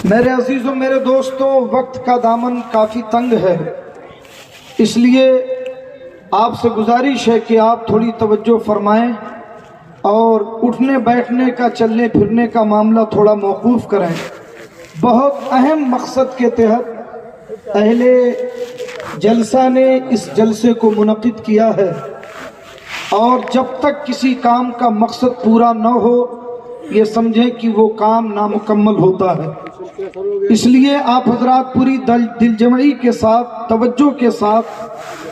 میرے عزیزوں، میرے دوستوں، وقت کا دامن کافی تنگ ہے، اس لیے آپ سے گزارش ہے کہ آپ تھوڑی توجہ فرمائیں اور اٹھنے بیٹھنے کا، چلنے پھرنے کا معاملہ تھوڑا موقوف کریں۔ بہت اہم مقصد کے تحت اہل جلسہ نے اس جلسے کو منعقد کیا ہے، اور جب تک کسی کام کا مقصد پورا نہ ہو یہ سمجھیں کہ وہ کام نامکمل ہوتا ہے۔ اس لیے آپ حضرات پوری دل جمعی کے ساتھ، توجہ کے ساتھ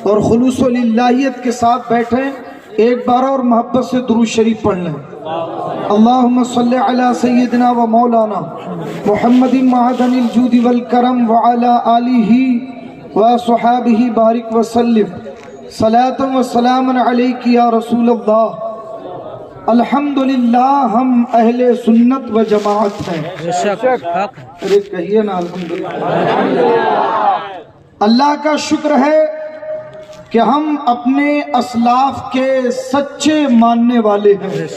اور خلوص و للہیت کے ساتھ بیٹھیں۔ ایک بار اور محبت سے درود شریف پڑھ لیں۔ اللہم صلی علی سیدنا و مولانا محمد معدن الجود والکرم وعلی آلہ و صحابہ بارک وسلم صلاۃ و سلام علیک یا رسول اللہ۔ الحمدللہ ہم اہل سنت و جماعت ہیں۔ ارے کہیے نا الحمدللہ۔ اللہ کا شکر ہے کہ ہم اپنے اسلاف کے سچے ماننے والے ہیں۔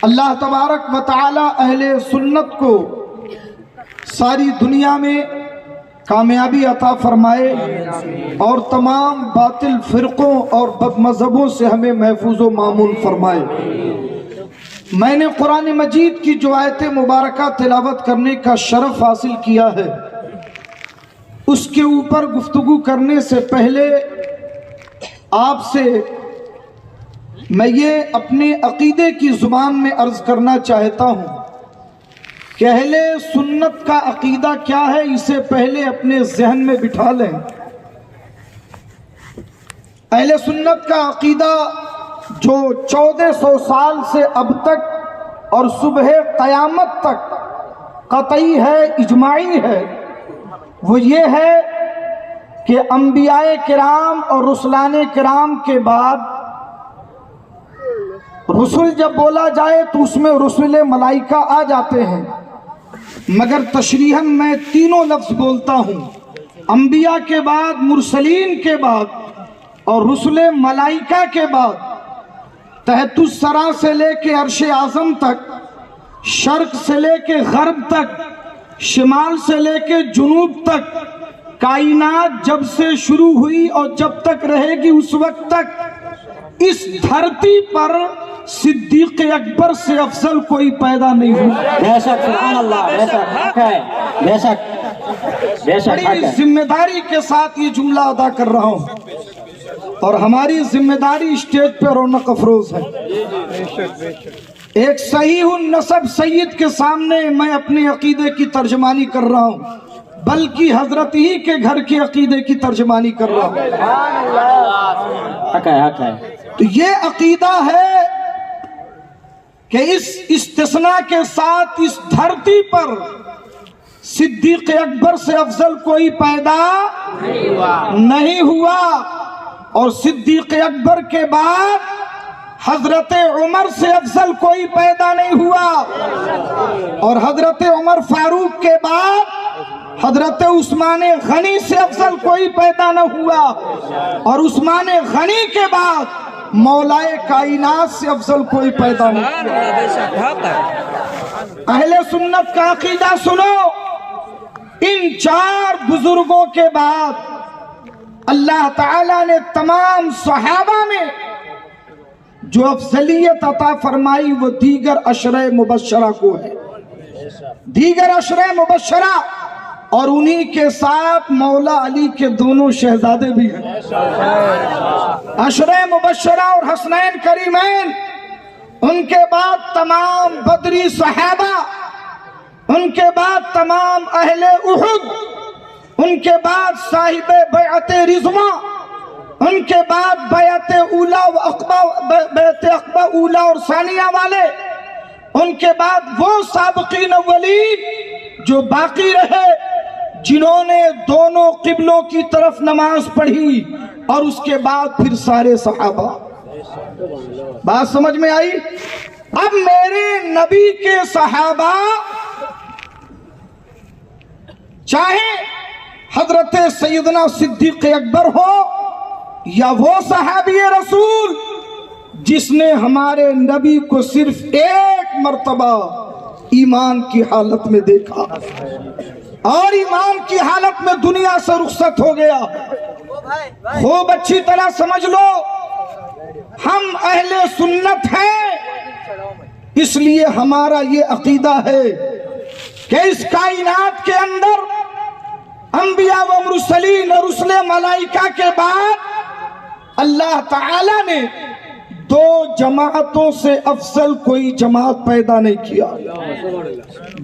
اللہ تبارک و تعالی اہل سنت کو ساری دنیا میں کامیابی عطا فرمائے اور تمام باطل فرقوں اور بد مذہبوں سے ہمیں محفوظ و معمون فرمائے۔ میں نے قرآن مجید کی جو آیت مبارکہ تلاوت کرنے کا شرف حاصل کیا ہے، اس کے اوپر گفتگو کرنے سے پہلے آپ سے میں یہ اپنے عقیدے کی زبان میں عرض کرنا چاہتا ہوں کہ اہل سنت کا عقیدہ کیا ہے، اسے پہلے اپنے ذہن میں بٹھا لیں۔ اہل سنت کا عقیدہ جو 1400 سال سے اب تک اور صبح قیامت تک قطعی ہے، اجماعی ہے، وہ یہ ہے کہ انبیاء کرام اور رسولان کرام کے بعد رسول جب بولا جائے تو اس میں رسول ملائکہ آ جاتے ہیں، مگر تشریحاً میں تینوں لفظ بولتا ہوں، انبیاء کے بعد، مرسلین کے بعد اور رسل ملائکہ کے بعد، تحت الثری سے لے کے عرش اعظم تک، شرق سے لے کے غرب تک، شمال سے لے کے جنوب تک، کائنات جب سے شروع ہوئی اور جب تک رہے گی اس وقت تک اس دھرتی پر صدیق اکبر سے افضل کوئی پیدا نہیں ہوا۔ بے شک، سبحان اللہ، بے شک حق ہے، بے شک بے شک حق بڑی ہے۔ ذمہ داری کے ساتھ یہ جملہ ادا کر رہا ہوں، اور ہماری ذمہ داری اسٹیج پہ رونق افروز ہے۔ ایک صحیح النسب سید کے سامنے میں اپنے عقیدے کی ترجمانی کر رہا ہوں، بلکہ حضرت ہی کے گھر کے عقیدے کی ترجمانی کر رہا ہوں۔ حق ہے، حق ہے۔ تو یہ عقیدہ ہے کہ اس استثناء کے ساتھ اس دھرتی پر صدیق اکبر سے افضل کوئی پیدا نہیں ہوا، اور صدیق اکبر کے بعد حضرت عمر سے افضل کوئی پیدا نہیں ہوا، اور حضرت عمر فاروق کے بعد حضرت عثمان غنی سے افضل کوئی پیدا نہ ہوا، اور عثمان غنی کے بعد مولائے کائنات سے افضل کوئی پیدا نہیں ہوا۔ اہل سنت کا عقیدہ سنو، ان چار بزرگوں کے بعد اللہ تعالیٰ نے تمام صحابہ میں جو افضلیت عطا فرمائی وہ دیگر عشرہ مبشرہ کو ہے، دیگر عشرہ مبشرہ، اور انہی کے ساتھ مولا علی کے دونوں شہزادے بھی ہیں۔ عشرہ مبشرہ اور حسنین کریمین، ان کے بعد تمام بدری صحابہ، ان کے بعد تمام اہل احد، ان کے بعد صاحب بیعت رضوان، ان کے بعد بیعت اولا و عقبہ، بیعت عقبہ اولا اور ثانیہ والے، ان کے بعد وہ سابقین اولین جو باقی رہے، جنہوں نے دونوں قبلوں کی طرف نماز پڑھی، اور اس کے بعد پھر سارے صحابہ۔ بات سمجھ میں آئی؟ اب میرے نبی کے صحابہ، چاہے حضرت سیدنا صدیق اکبر ہو یا وہ صحابی رسول جس نے ہمارے نبی کو صرف ایک مرتبہ ایمان کی حالت میں دیکھا اور ایمان کی حالت میں دنیا سے رخصت ہو گیا۔ خوب اچھی طرح سمجھ لو، ہم اہل سنت ہیں، اس لیے ہمارا یہ عقیدہ ہے کہ اس کائنات کے اندر انبیاء و مرسلین اور رسل ملائکہ کے بعد اللہ تعالی نے دو جماعتوں سے افضل کوئی جماعت پیدا نہیں کیا۔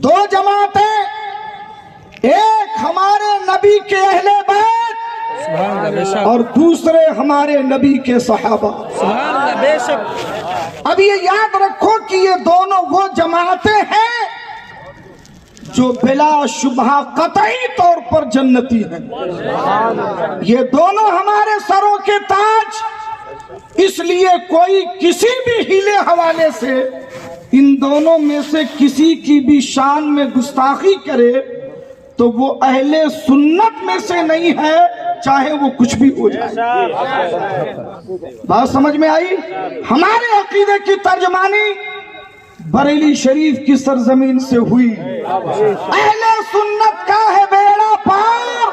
دو جماعتیں، ایک ہمارے نبی کے اہل بیت اور دوسرے ہمارے نبی کے صحابہ۔ اب یہ یاد رکھو کہ یہ دونوں وہ جماعتیں ہیں جو بلا شبہ قطعی طور پر جنتی ہیں۔ یہ دونوں ہمارے سروں کے تاج، اس لیے کوئی کسی بھی ہیلے حوالے سے ان دونوں میں سے کسی کی بھی شان میں گستاخی کرے تو وہ اہل سنت میں سے نہیں ہے، چاہے وہ کچھ بھی ہو جائے۔ بات سمجھ میں آئی؟ ہمارے عقیدے کی ترجمانی بریلی شریف کی سرزمین سے ہوئی۔ اہل سنت کا ہے بیڑا پار،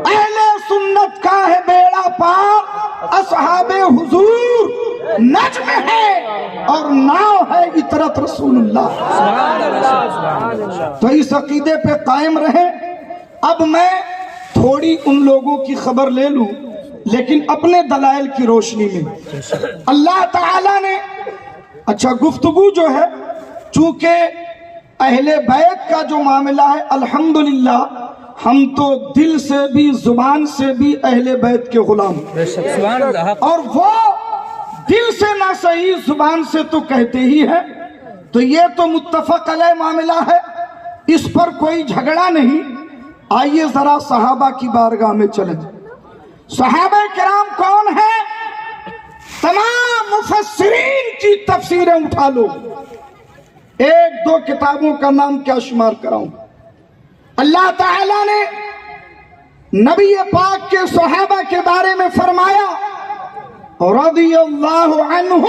اہل سنت کا ہے بیڑا پار، اصحاب حضور نجم ہے اور ناؤ ہے اطرت رسول اللہ۔ تو اس عقیدے پہ قائم رہیں۔ اب میں تھوڑی ان لوگوں کی خبر لے لوں، لیکن اپنے دلائل کی روشنی میں۔ اللہ تعالیٰ نے اچھا گفتگو جو ہے، چونکہ اہل بیت کا جو معاملہ ہے، الحمدللہ ہم تو دل سے بھی زبان سے بھی اہل بیت کے غلام، اور وہ دل سے نہ صحیح زبان سے تو کہتے ہی ہیں، تو یہ تو متفق علیہ معاملہ ہے، اس پر کوئی جھگڑا نہیں۔ آئیے ذرا صحابہ کی بارگاہ میں چلیں۔ صحابہ کرام کون ہیں؟ تمام مفسرین کی تفسیریں اٹھا لو، ایک دو کتابوں کا نام کیا شمار کراؤں۔ اللہ تعالیٰ نے نبی پاک کے صحابہ کے بارے میں فرمایا، رضی اللہ عنہم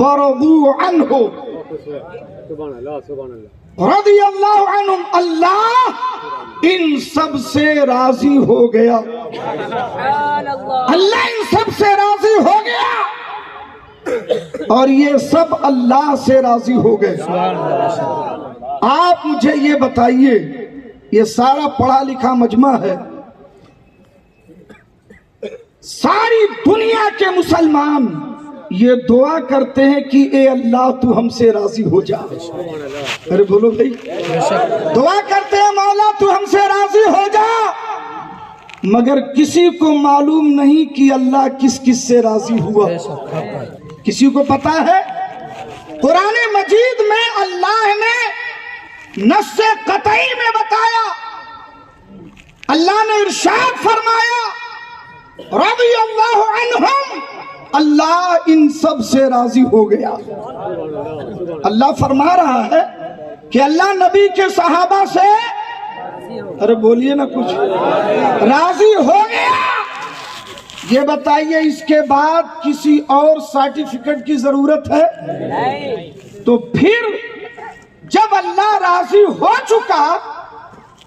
ورضوا عنہ، رضی اللہ عنہم، اللہ ان سب سے راضی ہو گیا، اللہ ان سب سے راضی ہو گیا اور یہ سب اللہ سے راضی ہو گئے۔ آپ مجھے یہ بتائیے، یہ سارا پڑھا لکھا مجمع ہے، ساری دنیا کے مسلمان یہ دعا کرتے ہیں کہ اے اللہ تو ہم سے راضی ہو جا۔ ارے بولو بھائی، دعا کرتے ہیں مولا تو ہم سے راضی ہو جا، مگر کسی کو معلوم نہیں کہ اللہ کس کس سے راضی ہوا۔ کسی کو پتا ہے؟ قرآن مجید میں اللہ نے نص قطعی میں بتایا، اللہ نے ارشاد فرمایا رضی اللہ عنہم، اللہ ان سب سے راضی ہو گیا۔ اللہ فرما رہا ہے کہ اللہ نبی کے صحابہ سے، ارے بولیے نا کچھ، راضی ہو گیا۔ یہ بتائیے اس کے بعد کسی اور سرٹیفکیٹ کی ضرورت ہے؟ تو پھر جب اللہ راضی ہو چکا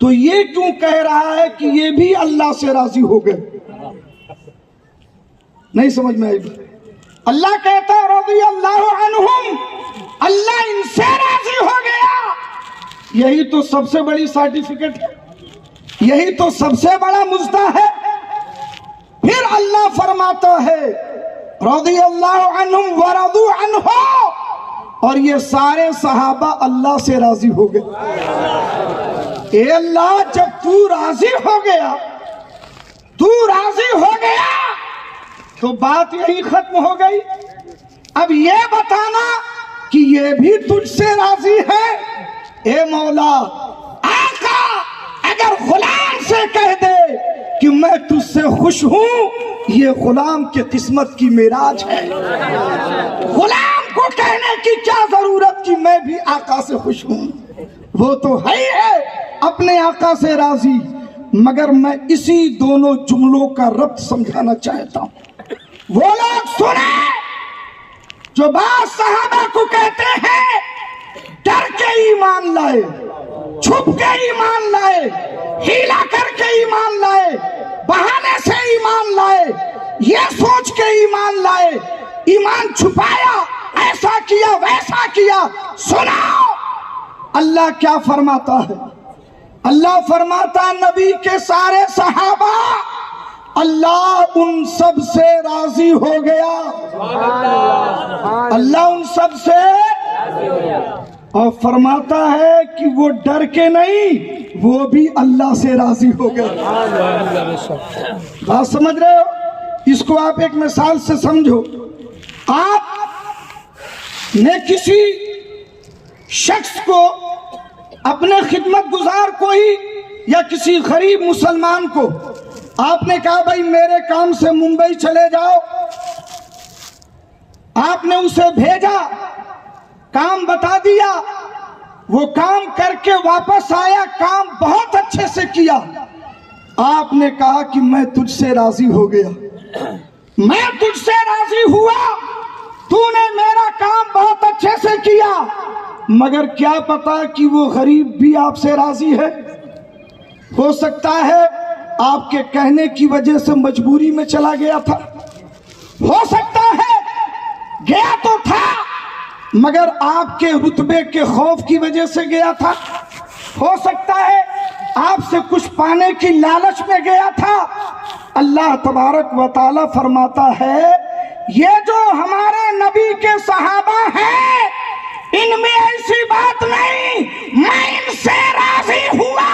تو یہ کیوں کہہ رہا ہے کہ یہ بھی اللہ سے راضی ہو گئے؟ نہیں سمجھ میں آئی؟ اللہ کہتا ہے رضی اللہ عنہم، اللہ ان سے راضی ہو گیا۔ یہی تو سب سے بڑی سرٹیفکیٹ ہے، یہی تو سب سے بڑا مجدہ ہے۔ پھر اللہ فرماتا ہے رضی اللہ عنہم ورضوا عنہ، اور یہ سارے صحابہ اللہ سے راضی ہو گئے۔ اے اللہ، جب تو راضی ہو گیا، تو راضی ہو گیا تو بات یہی ختم ہو گئی۔ اب یہ بتانا کہ یہ بھی تجھ سے راضی ہے۔ اے مولا، آقا اگر غلام سے کہہ دے کہ میں تجھ سے خوش ہوں، یہ غلام کی قسمت کی معراج ہے۔ غلام کو کہنے کی کیا ضرورت کہ میں بھی آقا سے خوش ہوں، وہ تو ہے ہی ہے اپنے آقا سے راضی۔ مگر میں اسی دونوں جملوں کا ربط سمجھانا چاہتا ہوں۔ وہ لوگ سنیں جو بعض صحابہ کو کہتے ہیں ایمان لائے, چھپ کے ایمان لائے, ہیلا کر کے ایمان لائے, بہانے سے ایمان لائے, یہ سوچ کے ایمان لائے, ایمان چھپایا, ایسا کیا ویسا کیا. سناؤ اللہ کیا فرماتا ہے. اللہ فرماتا نبی کے سارے صحابہ اللہ ان سب سے راضی ہو گیا. اللہ ان سب سے اور فرماتا ہے کہ وہ ڈر کے نہیں, وہ بھی اللہ سے راضی ہو گئے. بات سمجھ رہے ہو؟ اس کو آپ ایک مثال سے سمجھو. آپ نے کسی شخص کو, اپنے خدمت گزار کو ہی یا کسی غریب مسلمان کو آپ نے کہا بھائی میرے کام سے ممبئی چلے جاؤ. آپ نے اسے بھیجا, کام بتا دیا, وہ کام کر کے واپس آیا, کام بہت اچھے سے کیا. آپ نے کہا کہ میں تجھ سے راضی ہو گیا, میں تجھ سے راضی ہوا, تو نے میرا کام بہت اچھے سے کیا. مگر کیا پتا کہ وہ غریب بھی آپ سے راضی ہے. ہو سکتا ہے آپ کے کہنے کی وجہ سے مجبوری میں چلا گیا تھا, ہو سکتا ہے گیا تو تھا مگر آپ کے رتبے کے خوف کی وجہ سے گیا تھا, ہو سکتا ہے آپ سے کچھ پانے کی لالچ میں گیا تھا. اللہ تبارک و تعالی فرماتا ہے یہ جو ہمارے نبی کے صحابہ ہیں ان میں ایسی بات نہیں, میں ان سے راضی ہوا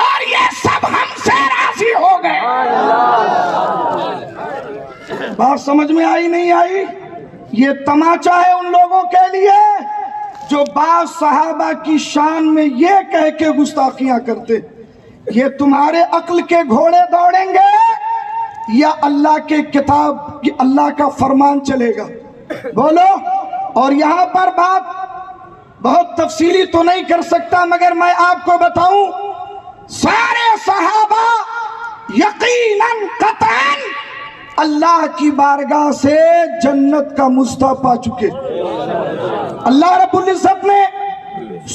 اور یہ سب ہم سے راضی ہو گئے. بات سمجھ میں آئی نہیں آئی؟ یہ تماچا ہے ان لوگوں کے لیے جو بعض صحابہ کی شان میں یہ کہہ کے گستاخیاں کرتے. یہ تمہارے عقل کے گھوڑے دوڑیں گے یا اللہ کے کتاب, اللہ کا فرمان چلے گا؟ بولو. اور یہاں پر بات بہت تفصیلی تو نہیں کر سکتا مگر میں آپ کو بتاؤں, سارے صحابہ یقیناً قطعاً اللہ کی بارگاہ سے جنت کا مزدہ پا چکے. اللہ رب العزت نے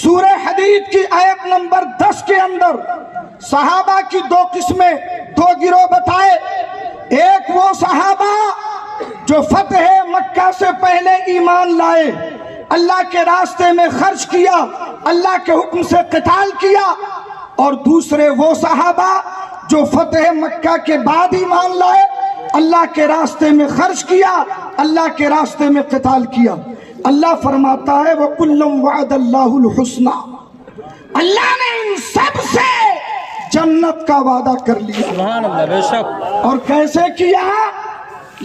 سورہ حدید کی آیت نمبر 10 کے اندر صحابہ کی دو قسمیں, دو گروہ بتائے. ایک وہ صحابہ جو فتح مکہ سے پہلے ایمان لائے, اللہ کے راستے میں خرچ کیا, اللہ کے حکم سے قتال کیا. اور دوسرے وہ صحابہ جو فتح مکہ کے بعد ایمان لائے, اللہ کے راستے میں خرچ کیا, اللہ کے راستے میں قتال کیا. اللہ فرماتا ہے وَكُلًّا وَعَدَ اللَّهُ الْحُسْنَى, اللہ نے ان سب سے جنت کا وعدہ کر لیا. سبحان اللہ. بے شک. اور کیسے کیا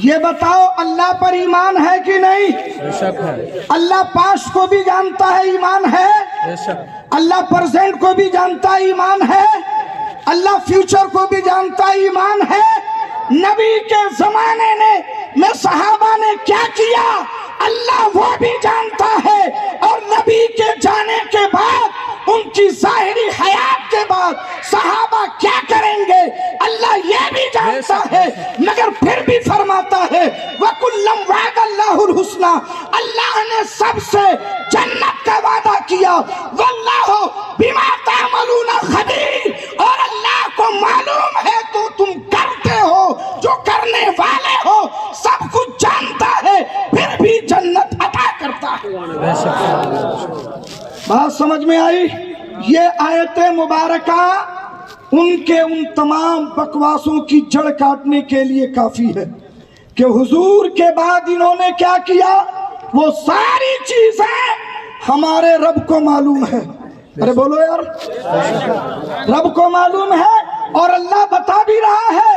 یہ بتاؤ؟ اللہ پر ایمان ہے کہ نہیں؟ بے شک ہے. اللہ پاسٹ کو بھی جانتا ہے, ایمان ہے. بے شک. اللہ پریزنٹ کو بھی جانتا ہے, ایمان ہے. اللہ فیوچر کو بھی جانتا ہے, ایمان ہے. نبی کے زمانے میں صحابہ نے کیا کیا اللہ وہ بھی جانتا ہے, اور نبی کے جانے کے بعد ان کی ظاہری حیات کے بعد صحابہ کیا کریں گے اللہ یہ بھی جانتا ہے. مگر پھر بھی فرماتا ہے وَكُلًّا وَعَدَ اللَّهُ الْحُسْنَى, اللہ نے سب سے جنت کا وعدہ کیا. وَاللَّهُ بِمَا تَعْمَلُونَ خَبِيرٌ, اور اللہ کو معلوم ہے تو تم کرتے ہو, جو کرنے والے ہو, سب کچھ جانتا ہے, پھر بھی جنت عطا کرتا ہے. بات سمجھ میں آئی؟ یہ آیت مبارکہ ان کے ان تمام بکواسوں کی جڑ کاٹنے کے لیے کافی ہے کہ حضور کے بعد انہوں نے کیا کیا, وہ ساری چیزیں ہمارے رب کو معلوم ہے. ارے بولو یار, رب کو معلوم ہے, اور اللہ بتا بھی رہا ہے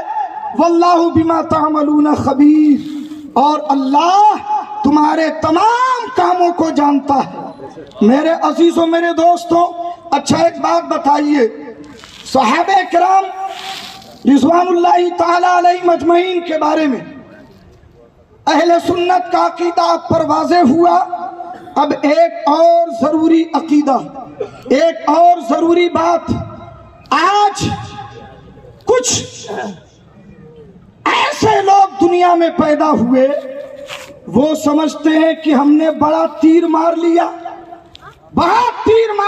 واللہ بما تعملون خبیر, اور اللہ تمہارے تمام کاموں کو جانتا ہے. میرے عزیزوں, میرے دوستوں, اچھا ایک بات بتائیے, صحابہ کرام رضوان اللہ تعالی علیہ مجمعین کے بارے میں اہل سنت کا عقیدہ آپ پر واضح ہوا. اب ایک اور ضروری عقیدہ, ایک اور ضروری بات. آج کچھ ایسے لوگ دنیا میں پیدا ہوئے, وہ سمجھتے ہیں کہ ہم نے بڑا تیر مار لیا, بہت تیر مار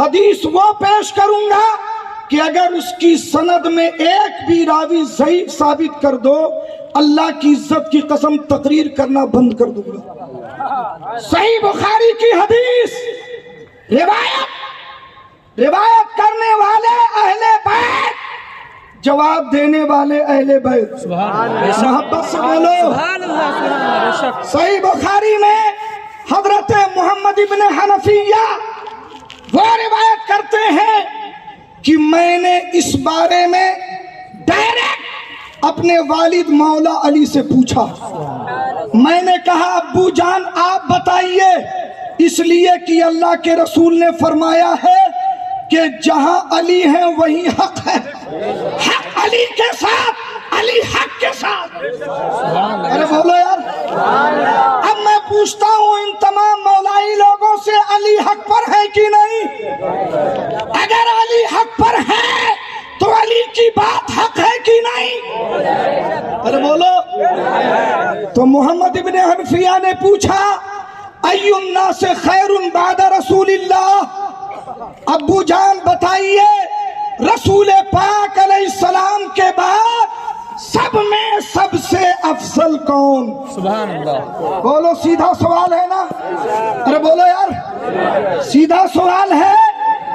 حدیث وہ پیش کروں گا کہ اگر اس کی سند میں ایک بھی راوی ضعیف ثابت کر دو، اللہ کی عزت کی قسم تقریر کرنا بند کر دوں گا۔ صحیح بخاری کی حدیث، روایت کرنے والے اہل بیت، جواب دینے والے اہل بیت۔ محبت سے بولو۔ صحیح بخاری میں حضرت محمد ابن حنفیہ وہ روایت کرتے ہیں کہ میں نے اس بارے میں ڈائریکٹ اپنے والد مولا علی سے پوچھا۔ میں نے کہا ابو جان آپ بتائیے، اس لیے کہ اللہ کے رسول نے فرمایا ہے کہ جہاں علی ہیں وہیں حق ہے، حق علی کے ساتھ، علی حق کے ساتھ۔ ارے بولو یار۔ اب میں پوچھتا ہوں ان تمام مولائی لوگوں سے، علی حق پر ہے کہ نہیں؟ اگر علی حق پر ہے تو علی کی بات حق ہے کہ نہیں؟ ارے بولو۔ تو محمد ابن حنفیہ نے پوچھا ای الناس خیر بعد رسول اللہ، ابو جان بتائیے رسول پاک علیہ السلام کے بعد سب میں سب سے افضل کون؟ سبحان اللہ۔ بولو، سیدھا سوال ہے نا؟ ارے بولو یار، سیدھا سوال ہے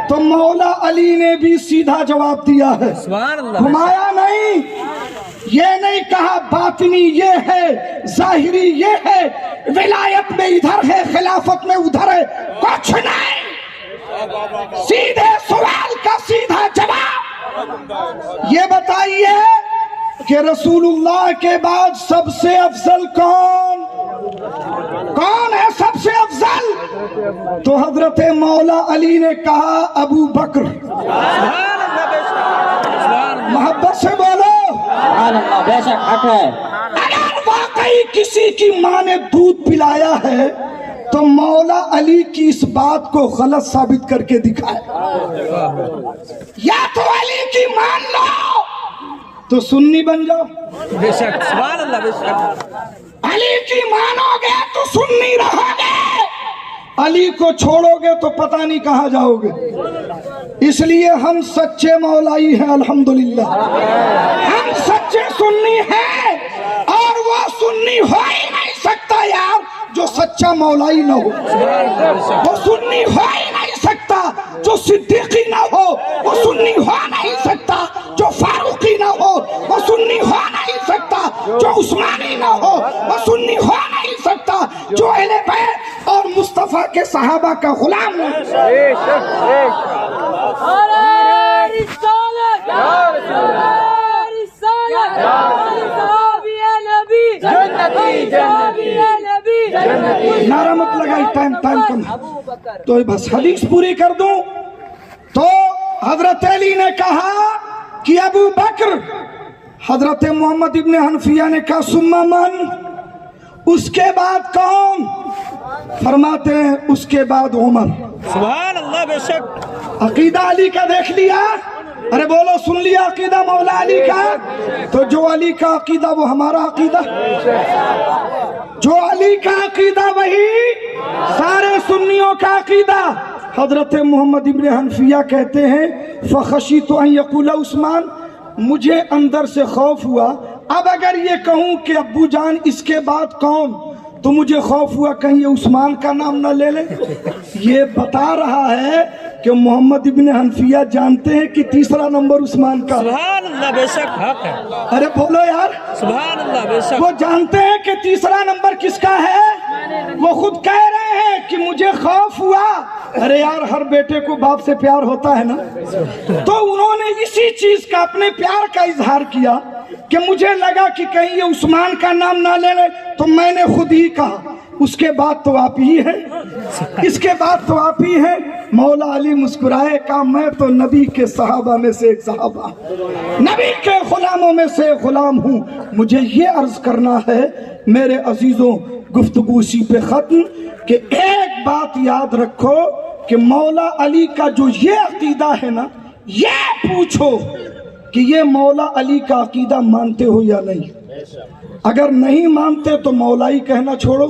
تو مولا علی نے بھی سیدھا جواب دیا ہے، سبحان اللہ۔ گھمایا نہیں، یہ نہیں کہا باطنی یہ ہے، ظاہری یہ ہے، ولایت میں ادھر ہے، خلافت میں ادھر ہے، کچھ نہیں، سیدھے سوال کا سیدھا جواب۔ یہ بتائیے کہ رسول اللہ کے بعد سب سے افضل کون؟ کون ہے سب سے افضل؟ تو حضرت مولا علی نے کہا ابو بکر۔ محبت سے بولو۔ سبحان اللہ، بے شک حق ہے۔ اگر واقعی کسی کی ماں نے دودھ پلایا ہے تو مولا علی کی اس بات کو غلط ثابت کر کے دکھائے۔ یا تو علی کی مان لو تو سنی بن جاؤ، بے شک، سبحان اللہ، بے شک۔ علی کی مانو گے تو سنی رہو گے، علی کو چھوڑو گے تو پتہ نہیں کہاں جاؤ گے۔ اس لیے ہم سچے مولائی ہیں الحمدللہ، ہم سچے سنی ہیں، اور وہ سنی ہو ہی نہیں سکتا یار جو سچا مولائی نہ ہو، وہ سنی ہو ہی نہیں سکتا جو صدیقی نہ ہو، وہ سنی ہو نہیں سکتا جو فاروقی نہ ہو، وہ سنی ہو نہیں سکتا جو عثمانی نہ ہو، وہ سنی ہو نہیں سکتا جو اہل بیت اور مصطفیٰ کے صحابہ کا غلام ہو۔ نعرہ مت لگائی، ٹائم کم، تو بس حدیث پوری کر دوں تو حضرت علی نے کہا کہ ابو بکر، حضرت محمد ابن حنفیہ نے کہا ثم من، اس کے بعد کون؟ فرماتے ہیں اس کے بعد عمر۔ سبحان اللہ، بے شک۔ عقیدہ علی کا دیکھ لیا؟ ارے بولو، سن لیا عقیدہ مولا علی کا؟ تو جو علی کا عقیدہ وہ ہمارا عقیدہ، جو علی کا عقیدہ وہی سارے سنیوں کا عقیدہ۔ حضرت محمد ابن حنفیہ کہتے ہیں فخشیت ان یقول عثمان، مجھے اندر سے خوف ہوا، اب اگر یہ کہوں کہ ابو جان اس کے بعد کون، تو مجھے خوف ہوا کہیں یہ عثمان کا نام نہ لے لیں۔ یہ بتا رہا ہے کہ محمد ابن حنفیہ جانتے ہیں کہ تیسرا نمبر عثمان کا۔ سبحان اللہ، بے شک حق ہے۔ ارے بولو یار، سبحان اللہ، بے شک۔ وہ جانتے ہیں کہ تیسرا نمبر کس کا ہے، وہ خود کہہ رہے ہیں کہ مجھے خوف ہوا۔ ارے یار، ہر بیٹے کو باپ سے پیار ہوتا ہے نا، تو انہوں نے اسی چیز کا، اپنے پیار کا اظہار کیا کہ مجھے لگا کہ کہیں یہ عثمان کا نام نہ لے لے، تو میں نے خود ہی کہا اس کے بعد تو آپ ہی ہیں، اس کے بعد تو آپ ہی ہیں۔ مولا علی مسکرائے، کہا میں تو نبی کے صحابہ میں سے ایک صحابہ، نبی کے غلاموں میں سے غلام ہوں۔ مجھے یہ عرض کرنا ہے میرے عزیزوں، گفتگو اسی پہ ختم، کہ ایک بات یاد رکھو کہ مولا علی کا جو یہ عقیدہ ہے نا، یہ پوچھو کہ یہ مولا علی کا عقیدہ مانتے ہو یا نہیں۔ اگر نہیں مانتے تو مولائی کہنا چھوڑو،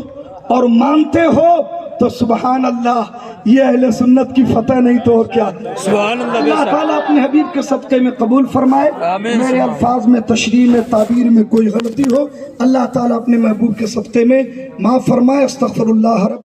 اور مانتے ہو تو سبحان اللہ، یہ اہل سنت کی فتح نہیں تو اور کیا ہے۔ سبحان اللہ بے اللہ شک تعالیٰ اپنے حبیب کے صدقے میں قبول فرمائے۔ آمین۔ میرے الفاظ میں، تشریح میں، تعبیر میں کوئی غلطی ہو، اللہ تعالیٰ اپنے محبوب کے صدقے میں معاف فرمائے۔ استغفر اللہ رب